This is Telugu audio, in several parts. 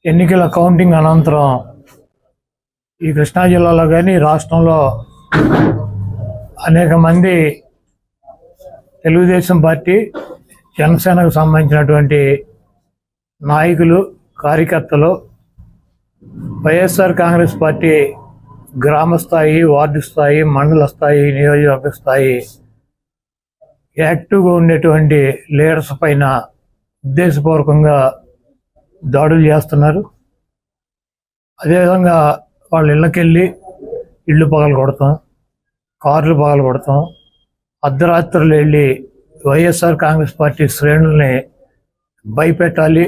ఎన్నికల కౌంటింగ్ అనంతరం ఈ కృష్ణా జిల్లాలో కానీ రాష్ట్రంలో అనేక మంది తెలుగుదేశం పార్టీ, జనసేనకు సంబంధించినటువంటి నాయకులు, కార్యకర్తలు వైఎస్ఆర్ కాంగ్రెస్ పార్టీ గ్రామ స్థాయి, వార్డు స్థాయి, మండల స్థాయి, నియోజకవర్గ స్థాయి యాక్టివ్గా ఉండేటువంటి లీడర్స్ పైన ఉద్దేశపూర్వకంగా దాడులు చేస్తున్నారు. అదేవిధంగా వాళ్ళ ఇళ్ళకెళ్ళి ఇళ్ళు పగలు కొడతాం, కార్లు పగలు కొడతాం, అర్ధరాత్రులు వెళ్ళి వైఎస్ఆర్ కాంగ్రెస్ పార్టీ శ్రేణుల్ని భయపెట్టాలి,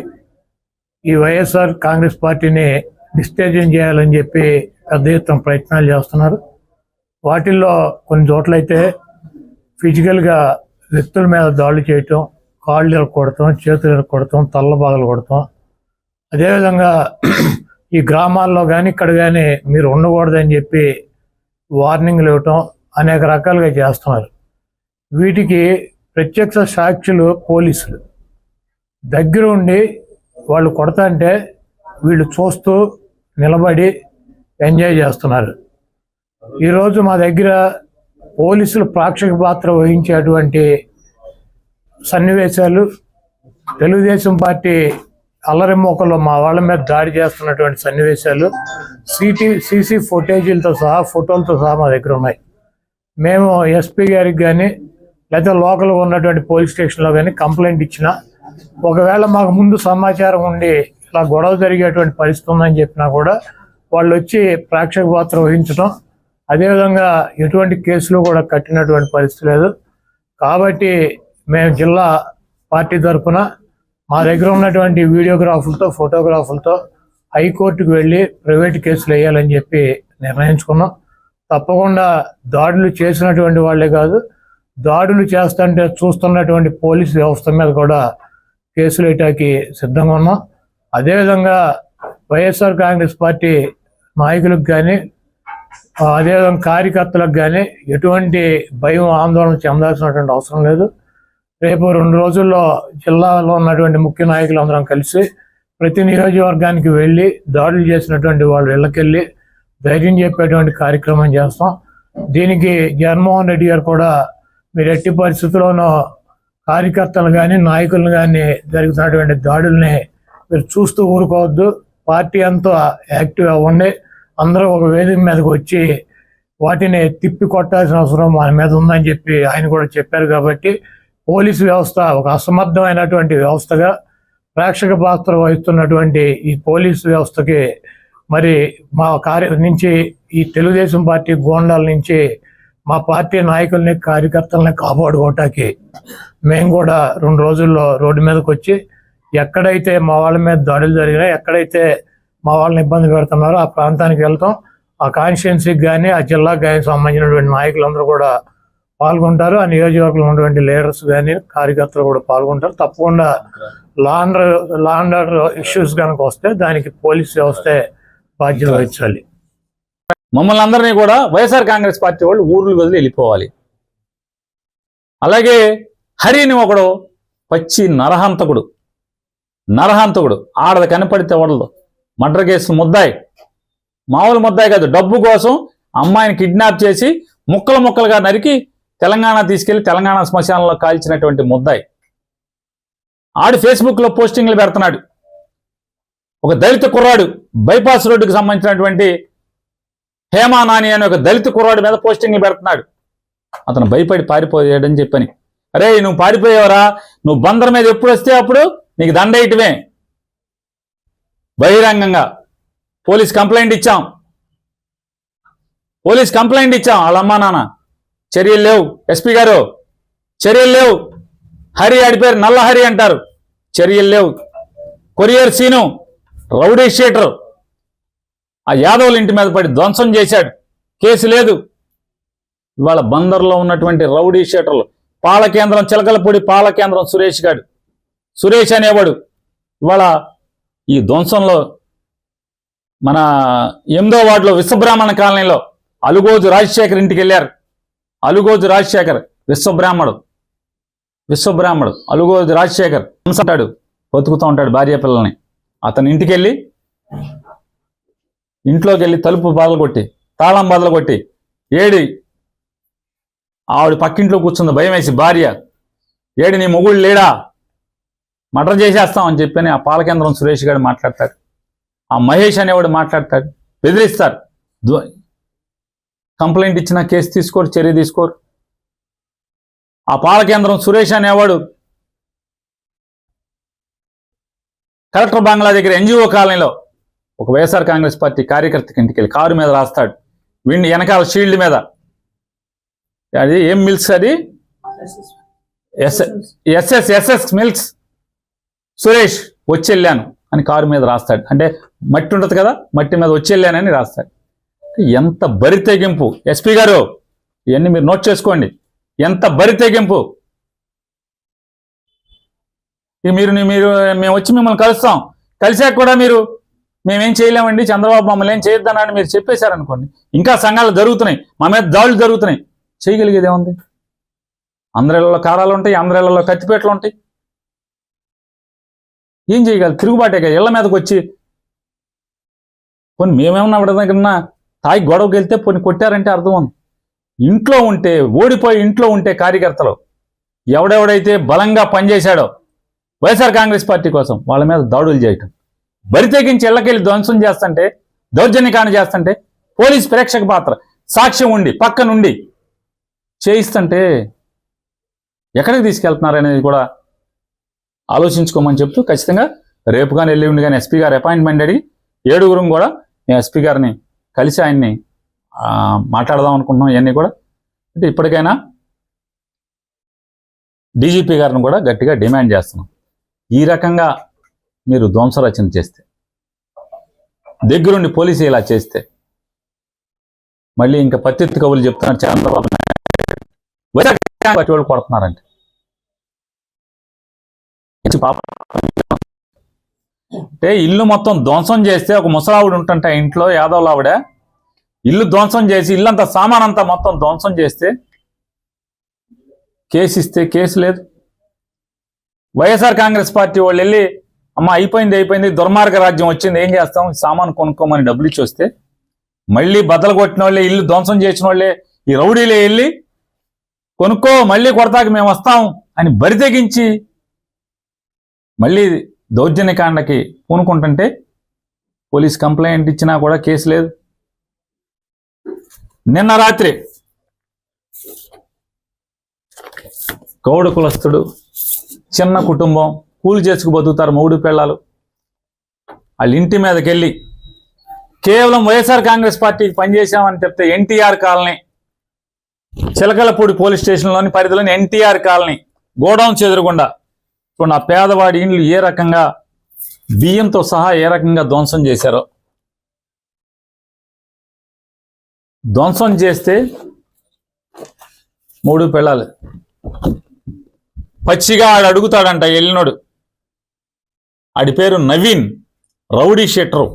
ఈ వైఎస్ఆర్ కాంగ్రెస్ పార్టీని డిస్టేజన్ చేయాలని చెప్పి పెద్ద ఎత్తున ప్రయత్నాలు చేస్తున్నారు. వాటిల్లో కొన్ని చోట్లయితే ఫిజికల్గా వ్యక్తుల మీద దాడులు చేయటం, కాళ్ళు ఇరక్కొడతాం, చేతులు ఇరక్కొడతాం, తల్ల బాగలు కొడతాం. అదేవిధంగా ఈ గ్రామాల్లో కానీ ఇక్కడ కానీ మీరు ఉండకూడదని చెప్పి వార్నింగ్లు ఇవ్వటం అనేక రకాలుగా చేస్తున్నారు. వీటికి ప్రత్యక్ష సాక్షులు పోలీసులు దగ్గర ఉండి వాళ్ళు కొడతాంటే వీళ్ళు చూస్తూ నిలబడి ఎంజాయ్ చేస్తున్నారు. ఈరోజు మా దగ్గర పోలీసులు ప్రేక్షక పాత్ర వహించేటువంటి సన్నివేశాలు, తెలుగుదేశం పార్టీ అల్లరి మోకల్లో మా వాళ్ళ మీద దాడి చేస్తున్నటువంటి సన్నివేశాలు సీసీ ఫుటేజీలతో సహా, ఫోటోలతో సహా మా దగ్గర ఉన్నాయి. మేము ఎస్పీ గారికి కానీ లేదా లోకల్గా ఉన్నటువంటి పోలీస్ స్టేషన్లో కానీ కంప్లైంట్ ఇచ్చినా, ఒకవేళ మాకు ముందు సమాచారం ఉండి ఇలా గొడవ జరిగేటువంటి పరిస్థితి ఉందని చెప్పినా కూడా వాళ్ళు వచ్చి ప్రేక్షక పాత్ర వహించడం, అదేవిధంగా ఎటువంటి కేసులు కూడా కట్టినటువంటి పరిస్థితి లేదు. కాబట్టి మేము జిల్లా పార్టీ తరఫున మా దగ్గర ఉన్నటువంటి వీడియోగ్రాఫులతో, ఫోటోగ్రాఫులతో హైకోర్టుకు వెళ్ళి ప్రైవేట్ కేసులు వేయాలని చెప్పి నిర్ణయించుకున్నాం. తప్పకుండా దాడులు చేసినటువంటి వాళ్ళే కాదు, దాడులు చేస్తుంటే చూస్తున్నటువంటి పోలీసు వ్యవస్థ మీద కూడా కేసులు వేయటానికి సిద్ధంగా ఉన్నాం. అదేవిధంగా వైఎస్ఆర్ కాంగ్రెస్ పార్టీ నాయకులకు కానీ, అదేవిధంగా కార్యకర్తలకు కానీ ఎటువంటి భయం, ఆందోళన చెందాల్సినటువంటి అవసరం లేదు. రేపు 2 రోజుల్లో జిల్లాలో ఉన్నటువంటి ముఖ్య నాయకులందరం కలిసి ప్రతి నియోజకవర్గానికి వెళ్ళి దాడులు చేసినటువంటి వాళ్ళు ఇళ్ళకెళ్ళి ధైర్యం చెప్పేటువంటి కార్యక్రమం చేస్తాం. దీనికి జగన్మోహన్ రెడ్డి గారు కూడా మీరు ఎట్టి పరిస్థితుల్లోనూ కార్యకర్తలు కానీ, నాయకులను కానీ జరుగుతున్నటువంటి దాడుల్ని మీరు చూస్తూ ఊరుకోవద్దు, పార్టీ అంతా యాక్టివ్ అవ్వండి, అందరూ ఒక వేదిక మీదకి వచ్చి వాటిని తిప్పి కొట్టాల్సిన అవసరం మన మీద ఉందని చెప్పి ఆయన కూడా చెప్పారు. కాబట్టి పోలీసు వ్యవస్థ ఒక అసమర్థమైనటువంటి వ్యవస్థగా ప్రేక్షక పాత్ర వహిస్తున్నటువంటి ఈ పోలీసు వ్యవస్థకి మరి మా నుంచి ఈ తెలుగుదేశం పార్టీ గోండాల నుంచి మా పార్టీ నాయకుల్ని, కార్యకర్తల్ని కాపాడుకోవటానికి మేము కూడా 2 రోజుల్లో రోడ్డు మీదకి వచ్చి ఎక్కడైతే మా వాళ్ళ మీద దాడులు జరిగినా, ఎక్కడైతే మా వాళ్ళని ఇబ్బంది పెడుతున్నారో ఆ ప్రాంతానికి వెళ్తాం. ఆ కాన్స్టిట్యున్సీకి కానీ, ఆ జిల్లాకు కానీ సంబంధించినటువంటి నాయకులందరూ కూడా పాల్గొంటారు. ఆ నియోజకవర్గంలో ఉన్నటువంటి లీడర్స్ కానీ, కార్యకర్తలు కూడా పాల్గొంటారు. తప్పకుండా లా అండ్ ఆర్డర్ ఇష్యూస్ కనుక వస్తే దానికి పోలీస్ వ్యవస్థే బాధ్యత వహించాలి. మమ్మల్ని అందరినీ కూడా వైఎస్ఆర్ కాంగ్రెస్ పార్టీ వాళ్ళు ఊర్లు వదిలి వెళ్ళిపోవాలి. అలాగే హరిని ఒకడు పచ్చి నరహంతకుడు, ఆడది కనపడితే వడలు, మర్డర్ కేసు ముద్దాయి, మామూలు ముద్దాయి కాదు, డబ్బు కోసం అమ్మాయిని కిడ్నాప్ చేసి ముక్కలుగా నరికి తెలంగాణ తీసుకెళ్లి తెలంగాణ శ్మశానంలో కాల్చినటువంటి ముద్దాయి. ఆడు ఫేస్బుక్లో పోస్టింగ్లు పెడుతున్నాడు. ఒక దళిత కుర్రాడు, బైపాస్ రోడ్డుకు సంబంధించినటువంటి హేమా నాని అనే ఒక దళిత కుర్రాడు మీద పోస్టింగ్లు పెడుతున్నాడు. అతను భయపడి పారిపోయాడని చెప్పని, అరే నువ్వు పారిపోయావరా, నువ్వు బందర్ మీద ఎప్పుడు వస్తే అప్పుడు నీకు దండేయటమే. బహిరంగంగా పోలీస్ కంప్లైంట్ ఇచ్చాం, వాళ్ళ అమ్మా నాన్న చర్యలు లేవు. ఎస్పీ గారు చర్యలు లేవు. హరి ఆడిపోయారు, నల్ల హరి అంటారు, చర్యలు లేవు. కొరియర్ సీను రౌడీ షీటర్ ఆ యాదవుల ఇంటి మీద పడి ధ్వంసం చేశాడు, కేసు లేదు. ఇవాళ బందర్లో ఉన్నటువంటి రౌడీ షీటర్లు, పాలకేంద్రం చిలకలపూడి పాలకేంద్రం సురేష్ అనేవాడు ఇవాళ ఈ ధ్వంసంలో మన 8వ వార్డులో విశ్వబ్రాహ్మణ కాలనీలో అలుగోజు రాజశేఖర్ ఇంటికి వెళ్ళారు. అలుగోజు రాజశేఖర్ విశ్వబ్రాహ్మడు అలుగోజు రాజశేఖర్ అంటాడు, బతుకుతూ ఉంటాడు భార్య పిల్లల్ని. అతని ఇంటికి వెళ్ళి ఇంట్లోకి వెళ్ళి తలుపు బదలగొట్టి తాళం బదలగొట్టి ఏడి ఆవిడ పక్కింట్లో కూర్చుంది భయం వేసి భార్య, ఏడి నీ మొగుడు లేడా, మర్డర్ చేసేస్తామని చెప్పని ఆ పాలకేంద్రం సురేష్ గారు మాట్లాడతాడు, ఆ మహేష్ అనేవాడు మాట్లాడతాడు, బెదిరిస్తారు. కంప్లైంట్ ఇచ్చిన కేసు తీసుకోరు, చర్య తీసుకోరు. ఆ పాలకేంద్రం సురేష్ అనేవాడు కలెక్టర్ బంగ్లా దగ్గర ఎన్జిఓ కాలనీలో ఒక వైఎస్ఆర్ కాంగ్రెస్ పార్టీ కార్యకర్తకి ఇంటికి వెళ్ళి కారు మీద రాస్తాడు, వీడిని వెనకాల షీల్డ్ మీద, అది ఏం మిల్క్స్, అది ఎస్ఎస్ మిల్క్స్ సురేష్ వచ్చెళ్ళాను అని కారు మీద రాస్తాడు. అంటే మట్టి ఉంటుంది కదా, మట్టి మీద వచ్చెళ్ళానని రాస్తాడు. ఎంత బరి తెగింపు ఎస్పీ గారు, ఇవన్నీ మీరు నోట్ చేసుకోండి. ఎంత బరి తెగింపు. మీరు మేము వచ్చి మిమ్మల్ని కలుస్తాం, కలిసాక కూడా మీరు మేమేం చేయలేమండి, చంద్రబాబు మమ్మల్ని ఏం చేయొద్దన్నాడు మీరు చెప్పేశారనుకోండి, ఇంకా సంఘాలు జరుగుతున్నాయి, మా మీద దాడులు జరుగుతున్నాయి, చేయగలిగేది ఏముంది? అందరిళ్లలో కారాలు ఉంటాయి, అందరిళ్లలో కత్తిపేటలు ఉంటాయి, ఏం చేయగలరు? తిరుగుబాటే కదా. ఇళ్ల మీదకి వచ్చి కొన్ని మేమేమన్నా ఆవిడ దగ్గర తాగి గొడవకి వెళ్తే కొన్ని కొట్టారంటే అర్థం ఉంది. ఇంట్లో ఉంటే, ఓడిపోయి ఇంట్లో ఉంటే కార్యకర్తలు ఎవడెవడైతే బలంగా పనిచేశాడో వైఎస్ఆర్ కాంగ్రెస్ పార్టీ కోసం వాళ్ళ మీద దాడులు చేయటం, బరి తెగించి ఇళ్లకెళ్ళి ధ్వంసం చేస్తుంటే, దౌర్జన్యకాండ చేస్తుంటే, పోలీస్ ప్రేక్షక పాత్ర సాక్ష్యం ఉండి పక్క నుండి చేయిస్తుంటే ఎక్కడికి తీసుకెళ్తున్నారనేది కూడా ఆలోచించుకోమని చెప్తూ, ఖచ్చితంగా రేపు కానీ ఎల్లుండి కానీ ఎస్పీ గారు అపాయింట్మెంట్ అడిగి 7 కూడా మేము ఎస్పీ గారిని కలిసి ఆయన్ని మాట్లాడదాం అనుకుంటున్నాం. ఇవన్నీ కూడా అంటే ఇప్పటికైనా డీజీపీ గారిని కూడా గట్టిగా డిమాండ్ చేస్తున్నాం. ఈ రకంగా మీరు ధ్వంస రచన చేస్తే, దగ్గరుండి పోలీసు ఇలా చేస్తే, మళ్ళీ ఇంకా పత్తిత్తు కబుర్లు చెప్తున్నారు చంద్రబాబు నాయుడు కొడుతున్నారంటే అంటే ఇల్లు మొత్తం ధ్వంసం చేస్తే, ఒక ముసలావిడ ఉంటుంటే ఇంట్లో యాదవ్ ఆవిడ ఇల్లు ధ్వంసం చేసి ఇల్లంతా సామాన్ అంతా మొత్తం ధ్వంసం చేస్తే కేసు ఇస్తే కేసు లేదు. వైఎస్ఆర్ కాంగ్రెస్ పార్టీ వాళ్ళు వెళ్ళి అమ్మ అయిపోయింది దుర్మార్గ రాజ్యం వచ్చింది, ఏం చేస్తాం, సామాను కొనుక్కోమని డబ్బులు ఇచ్చి వస్తే మళ్ళీ బద్దలు కొట్టిన వాళ్ళే, ఇల్లు ధ్వంసం చేసిన వాళ్ళే, ఈ రౌడీలే వెళ్ళి కొనుక్కో మళ్ళీ కొడతాక మేము వస్తాం అని బరి తెగించి మళ్ళీ దౌర్జన్యకాండకి పూనుకుంటుంటే పోలీస్ కంప్లైంట్ ఇచ్చినా కూడా కేసు లేదు. నిన్న రాత్రి గౌడ కులస్తుడు, చిన్న కుటుంబం, కూలి చేసుకు బతుకుతారు 3 పిల్లలు, వాళ్ళ ఇంటి మీదకి వెళ్ళి కేవలం వైఎస్ఆర్ కాంగ్రెస్ పార్టీకి పనిచేశామని చెప్తే ఎన్టీఆర్ కాలనీ, చిలకలపూడి పోలీస్ స్టేషన్లోని పరిధిలోని ఎన్టీఆర్ కాలనీ గోడౌన్ చెదురుగుండా చూడండి, ఆ పేదవాడి ఇండ్లు ఏ రకంగా బియ్యంతో సహా ఏ రకంగా ధ్వంసం చేశారో. ధ్వంసం చేస్తే 3 పిల్లలు పచ్చిగా ఆడు అడుగుతాడంట వెళ్ళినోడు, ఆడి పేరు నవీన్, రౌడీ షీటరు,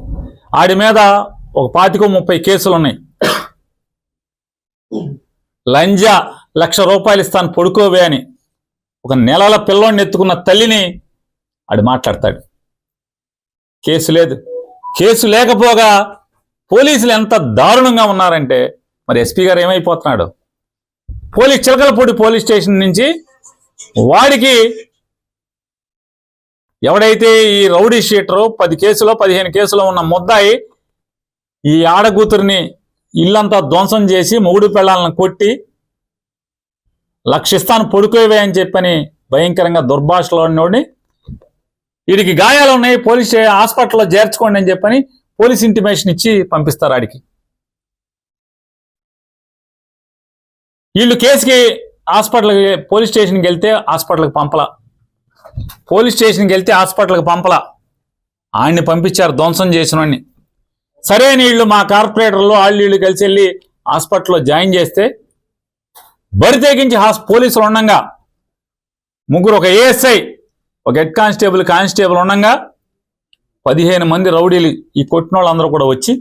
ఆడి మీద ఒక 25-30 కేసులు ఉన్నాయి. లంజా ₹1,00,000 ఇస్తాను పడుకోవే అని ఒక నెలల పిల్లోడిని ఎత్తుకున్న తల్లిని ఆడు మాట్లాడతాడు. కేసు లేదు. కేసు లేకపోగా పోలీసులు ఎంత దారుణంగా ఉన్నారంటే మరి ఎస్పీ గారు ఏమైపోతున్నాడు? చిలకలపూడి పోలీస్ స్టేషన్ నుంచి వాడికి ఎవడైతే ఈ రౌడీ షీటరు 10 కేసులో 15 కేసులో ఉన్న ముద్దాయి ఈ ఆడకూతురిని ఇల్లంతా ధ్వంసం చేసి 3 పిల్లలను కొట్టి ₹1,00,000 ఇస్తాను పడుకోవే అని చెప్పని భయంకరంగా దుర్భాషలోని వీడికి గాయాలు ఉన్నాయి, పోలీస్ హాస్పిటల్లో చేర్చుకోండి అని చెప్పని పోలీస్ ఇంటిమేషన్ ఇచ్చి పంపిస్తారు ఆడికి. వీళ్ళు కేసుకి హాస్పిటల్కి పోలీస్ స్టేషన్కి వెళ్తే హాస్పిటల్కి పంపలా, పోలీస్ స్టేషన్కి వెళ్తే హాస్పిటల్కి పంపలా, ఆయన్ని పంపించారు ధ్వంసం చేసిన వాడిని. సరే వీళ్ళు మా కార్పొరేటర్లు వీళ్ళు కలిసి వెళ్ళి హాస్పిటల్లో జాయిన్ చేస్తే బరి తెగించి పోలీసులు ఉండగా 3 ఒక ఏఎస్ఐ, ఒక హెడ్ కానిస్టేబుల్ ఉండగా 15 మంది రౌడీలు ఈ కొట్టిన వాళ్ళందరూ కూడా వచ్చి,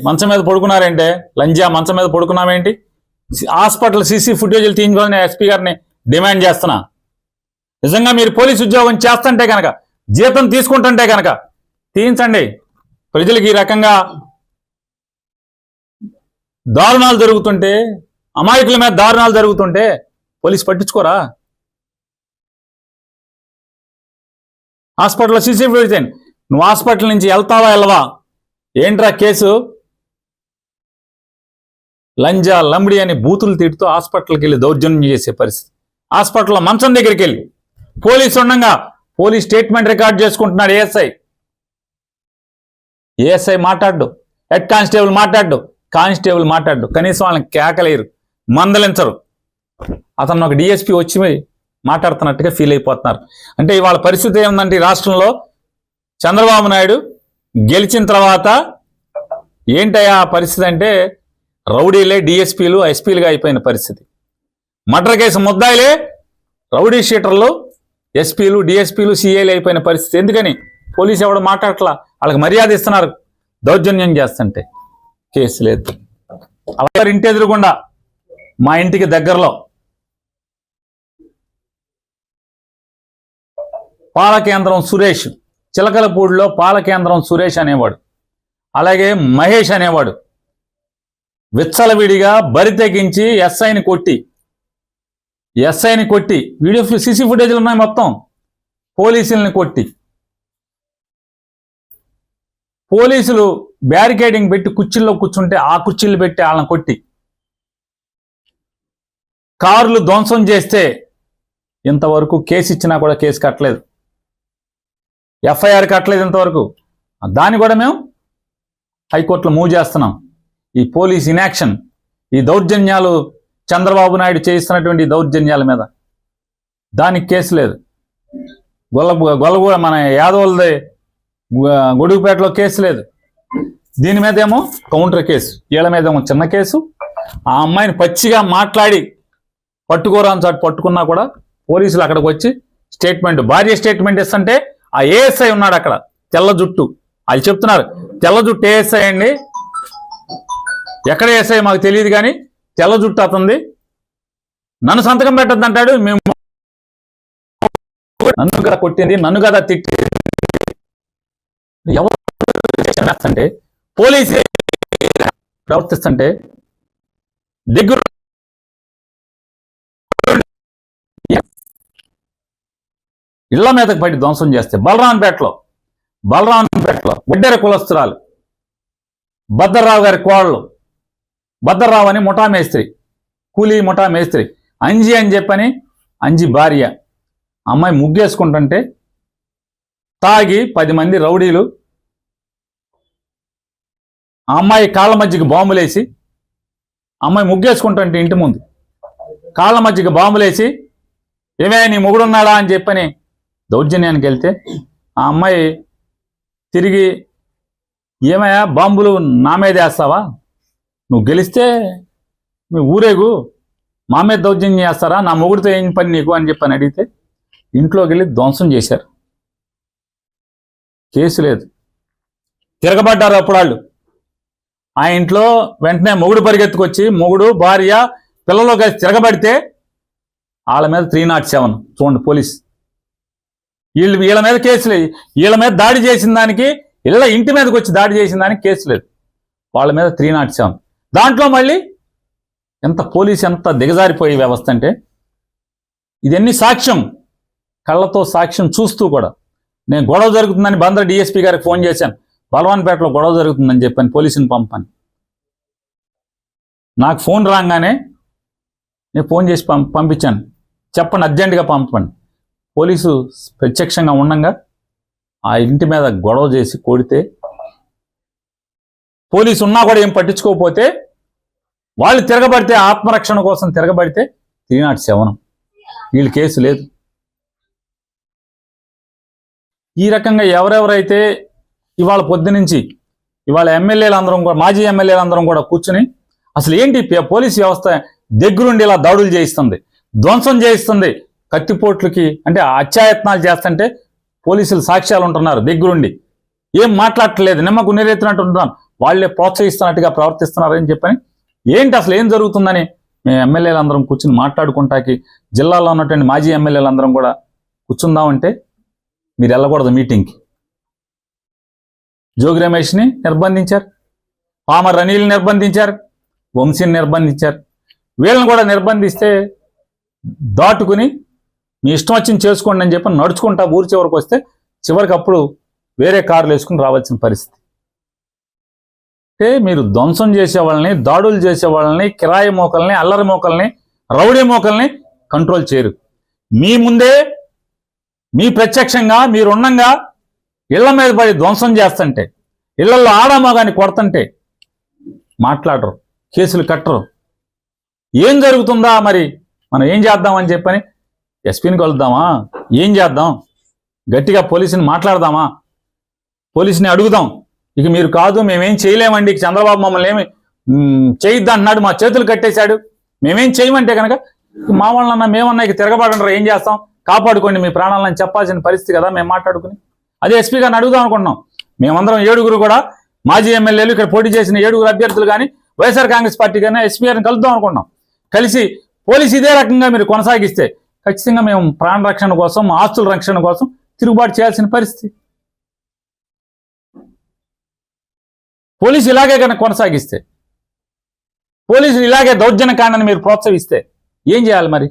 మంచం మీద పడుకున్నారేంటే, లంజా మంచం మీద పడుకున్నామేంటి, హాస్పిటల్ సీసీ ఫుటేజీలు తీయించుకోవాలని ఎస్పీ గారిని డిమాండ్ చేస్తున్నా. నిజంగా మీరు పోలీసు ఉద్యోగం చేస్తుంటే కనుక, జీతం తీసుకుంటుంటే కనుక తీయించండి. ప్రజలకు ఈ రకంగా దారుణాలు జరుగుతుంటే, అమాయకుల మీద దారుణాలు జరుగుతుంటే పోలీసు పట్టించుకోరా? హాస్పిటల్లో సీసీటీవీ చేయండి. నువ్వు హాస్పిటల్ నుంచి వెళ్తావా వెళ్ళవా? ఏంట్రా కేసు? లంజా లంబడి అని బూతులు తిడుతూ హాస్పిటల్కి వెళ్ళి దౌర్జన్యం చేసే పరిస్థితి. హాస్పిటల్లో మంచం దగ్గరికి వెళ్ళి పోలీసు ఉండగా పోలీస్ స్టేట్మెంట్ రికార్డ్ చేసుకుంటున్నాడు ఏఎస్ఐ మాట్లాడు, హెడ్ కానిస్టేబుల్ మాట్లాడు, కనీసం వాళ్ళని కేకలేరు, మందలించరు. అతను ఒక డిఎస్పీ వచ్చి మాట్లాడుతున్నట్టుగా ఫీల్ అయిపోతున్నారు. అంటే ఇవాళ పరిస్థితి ఏముందంటే ఈ రాష్ట్రంలో చంద్రబాబు నాయుడు గెలిచిన తర్వాత ఏంటయ్యా పరిస్థితి అంటే రౌడీలే డిఎస్పీలు ఎస్పీలుగా అయిపోయిన పరిస్థితి. మర్డర్ కేసు ముద్దాయిలే రౌడీ షీటర్లు ఎస్పీలు డిఎస్పీలు సిఐలు అయిపోయిన పరిస్థితి. ఎందుకని? పోలీసు ఎవడు మాట్లాడట్లా, వాళ్ళకి మర్యాద ఇస్తున్నారు. దౌర్జన్యం చేస్తుంటే కేసు లేదు. అలాగే ఇంటి ఎదురుగుండా మా ఇంటికి దగ్గరలో పాలకేంద్రం సురేష్, చిలకలపూడిలో పాలకేంద్రం సురేష్ అనేవాడు, అలాగే మహేష్ అనేవాడు విచ్చలవిడిగా బరి తెగించి ఎస్ఐని కొట్టి వీడియో సీసీ ఫుటేజ్లు ఉన్నాయి మొత్తం, పోలీసుల్ని కొట్టి, పోలీసులు బ్యారికేడింగ్ పెట్టి కుర్చీల్లో కూర్చుంటే ఆ కుర్చీలు పెట్టి వాళ్ళని కొట్టి, కార్లు ధ్వంసం చేస్తే ఇంతవరకు కేసు ఇచ్చినా కూడా కేసు కట్టలేదు, ఎఫ్ఐఆర్ కట్టలేదు ఇంతవరకు. దాన్ని కూడా మేము హైకోర్టులో మూవ్ చేస్తున్నాం. ఈ పోలీస్ ఇన్యాక్షన్, ఈ దౌర్జన్యాలు, చంద్రబాబు నాయుడు చేయిస్తున్నటువంటి దౌర్జన్యాల మీద దానికి కేసు లేదు. గొల్లగూడ మన యాదవులది గొడుగుపేటలో కేసు లేదు. దీని మీద ఏమో కౌంటర్ కేసు, వీళ్ళ మీద ఏమో చిన్న కేసు. ఆ అమ్మాయిని పచ్చిగా మాట్లాడి పట్టుకోరాని చాటు పట్టుకున్నా కూడా పోలీసులు అక్కడికి వచ్చి స్టేట్మెంట్, భార్య స్టేట్మెంట్ ఇస్తుంటే ఆ ఏఎస్ఐ ఉన్నాడు అక్కడ, తెల్ల జుట్టు, వాళ్ళు చెప్తున్నారు తెల్ల జుట్టు ఏఎస్ఐ అండి, ఎక్కడ ఏఎస్ఐ మాకు తెలియదు కానీ తెల్ల జుట్టు అతంది, నన్ను సంతకం పెట్టద్దు అంటాడు. మేము నన్ను కదా కొట్టింది, నన్ను కదా తిట్టింది, ఎవరు చేస్తుంటే పోలీసు ప్రవర్తిస్తుంటే దగ్గర ఇళ్ల మీదకి పడి ధ్వంసం చేస్తే బలరాంపేటలో వడ్డెర కులస్తురాలు భద్రరావు గారి కోళ్ళు, భద్రరావు అని ముఠా మేస్త్రి, కూలీ ముఠా మేస్త్రి, అంజి అని చెప్పని అంజి భార్య, అమ్మాయి ముగ్గేసుకుంటుంటే తాగి 10 మంది రౌడీలు ఆ అమ్మాయి కాళ్ళ మధ్యకి బాంబులేసి, అమ్మాయి ముగ్గేసుకుంటుంటే ఇంటి ముందు కాళ్ళ మధ్యకి బాంబులేసి ఏమే నీ మొగుడున్నాడా అని చెప్పని దౌర్జన్యానికి వెళ్తే ఆ అమ్మాయి తిరిగి ఏమయ్యా బాంబులు నా మీద వేస్తావా, నువ్వు గెలిస్తే మీ ఊరేగు, మా మీద దౌర్జన్యం చేస్తారా, నా మొగుడితో ఏం పని నీకు అని చెప్పని అడిగితే ఇంట్లోకి వెళ్ళి ధ్వంసం చేశారు. కేసు లేదు, తిరగబడ్డారు అప్పుడు వాళ్ళు. ఆ ఇంట్లో వెంటనే మొగుడు పరిగెత్తుకొచ్చి, మొగుడు భార్య పిల్లలు కలిసి తిరగబడితే వాళ్ళ మీద 307 చూడండి పోలీస్. వీళ్ళ మీద కేసు లేదు, వీళ్ళ మీద దాడి చేసిన దానికి, వీళ్ళ ఇంటి మీదకి వచ్చి దాడి చేసిన దానికి కేసు లేదు, వాళ్ళ మీద 307. దాంట్లో మళ్ళీ పోలీసు ఎంత దిగజారిపోయే వ్యవస్థ అంటే, ఇదన్నీ సాక్ష్యం, కళ్ళతో సాక్ష్యం చూస్తూ కూడా. నేను గొడవ జరుగుతుందని బందర్ డిఎస్పీ గారికి ఫోన్ చేశాను, బలవాన్పేటలో గొడవ జరుగుతుందని చెప్పాను, పోలీసుని పంపాను. నాకు ఫోన్ రాగానే నేను ఫోన్ చేసి పంపించాను, చెప్పండి అర్జెంటుగా పంపండి. పోలీసు ప్రత్యక్షంగా ఉండగా ఆ ఇంటి మీద గొడవ చేసి కొడితే, పోలీసు ఉన్నా కూడా ఏం పట్టించుకోకపోతే, వాళ్ళు తిరగబడితే, ఆత్మరక్షణ కోసం తిరగబడితే 307, వీళ్ళు కేసు లేదు. ఈ రకంగా ఎవరెవరైతే ఇవాళ పొద్దునుంచి ఇవాళ ఎమ్మెల్యేలు అందరం కూడా, మాజీ ఎమ్మెల్యేలు అందరం కూడా కూర్చుని అసలు ఏంటి పోలీసు వ్యవస్థ దగ్గరుండి ఇలా దాడులు చేయిస్తుంది, ధ్వంసం చేయిస్తుంది, కత్తిపోట్లకి అంటే అత్యాయత్నాలు చేస్తుంటే పోలీసులు సాక్ష్యాలు ఉంటున్నారు దగ్గరుండి, ఏం మాట్లాడట్లేదు, నిమ్మకు నీరెత్తినట్టు ఉంటున్నారు, వాళ్ళే ప్రోత్సహిస్తున్నట్టుగా ప్రవర్తిస్తున్నారని చెప్పని, ఏంటి అసలు ఏం జరుగుతుందని మేము ఎమ్మెల్యేలు అందరం కూర్చుని మాట్లాడుకుంటాకి, జిల్లాలో ఉన్నటువంటి మాజీ ఎమ్మెల్యేలు అందరం కూడా కూర్చుందామంటే మీరు వెళ్ళకూడదు మీటింగ్కి. జోగి రమేష్ని నిర్బంధించారు, పామర్ అనిల్ని నిర్బంధించారు, వంశీని నిర్బంధించారు. వీళ్ళని కూడా నిర్బంధిస్తే దాటుకుని మీ ఇష్టం వచ్చింది చేసుకోండి అని చెప్పి నడుచుకుంటా ఊరి చివరికి వస్తే చివరికి అప్పుడు వేరే కార్లు వేసుకుని రావాల్సిన పరిస్థితి. అంటే మీరు ధ్వంసం చేసే వాళ్ళని, దాడులు చేసే వాళ్ళని, కిరాయి మోకల్ని, అల్లరి మోకల్ని, రౌడీ మోకల్ని కంట్రోల్ చేయరు. మీ ముందే మీ ప్రత్యక్షంగా మీరున్నంగా ఇళ్ల మీద పడి ధ్వంసం చేస్తుంటే, ఇళ్లలో ఆడామగాని కొడుతుంటే మాట్లాడరు, కేసులు కట్టరు. ఏం జరుగుతుందా మరి మనం ఏం చేద్దామని చెప్పని ఎస్పీని కలుద్దామా, ఏం చేద్దాం, గట్టిగా పోలీసుని మాట్లాడదామా, పోలీసుని అడుగుదాం, ఇక మీరు కాదు మేమేం చేయలేమండి, ఇక చంద్రబాబు మమ్మల్ని ఏమి చేయొద్దు అంటున్నాడు, మా చేతులు కట్టేశాడు, మేమేం చేయమంటే కనుక మా వాళ్ళన్నా మేమన్నా ఇక తిరగబడంటారు, ఏం చేస్తాం, కాపాడుకోండి మీ ప్రాణాలని చెప్పాల్సిన పరిస్థితి కదా మేము మాట్లాడుకుని. అదే ఎస్పీ గారిని అడుగుదాం అనుకుంటున్నాం. మేమందరం 7 కూడా మాజీ ఎమ్మెల్యేలు, ఇక్కడ పోటీ చేసిన 7 అభ్యర్థులు కానీ వైఎస్ఆర్ కాంగ్రెస్ పార్టీ కానీ ఎస్పీ గారిని కలుద్దాం అనుకుంటున్నాం. కలిసి పోలీసు ఇదే రకంగా మీరు కొనసాగిస్తే ఖచ్చితంగా మేము ప్రాణ రక్షణ కోసం, ఆస్తుల రక్షణ కోసం తిరుగుబాటు చేయాల్సిన పరిస్థితి. పోలీసు ఇలాగే కనుక కొనసాగిస్తే, పోలీసులు ఇలాగే దౌర్జన్యకాండని మీరు ప్రోత్సహిస్తే ఏం చేయాలి మరి?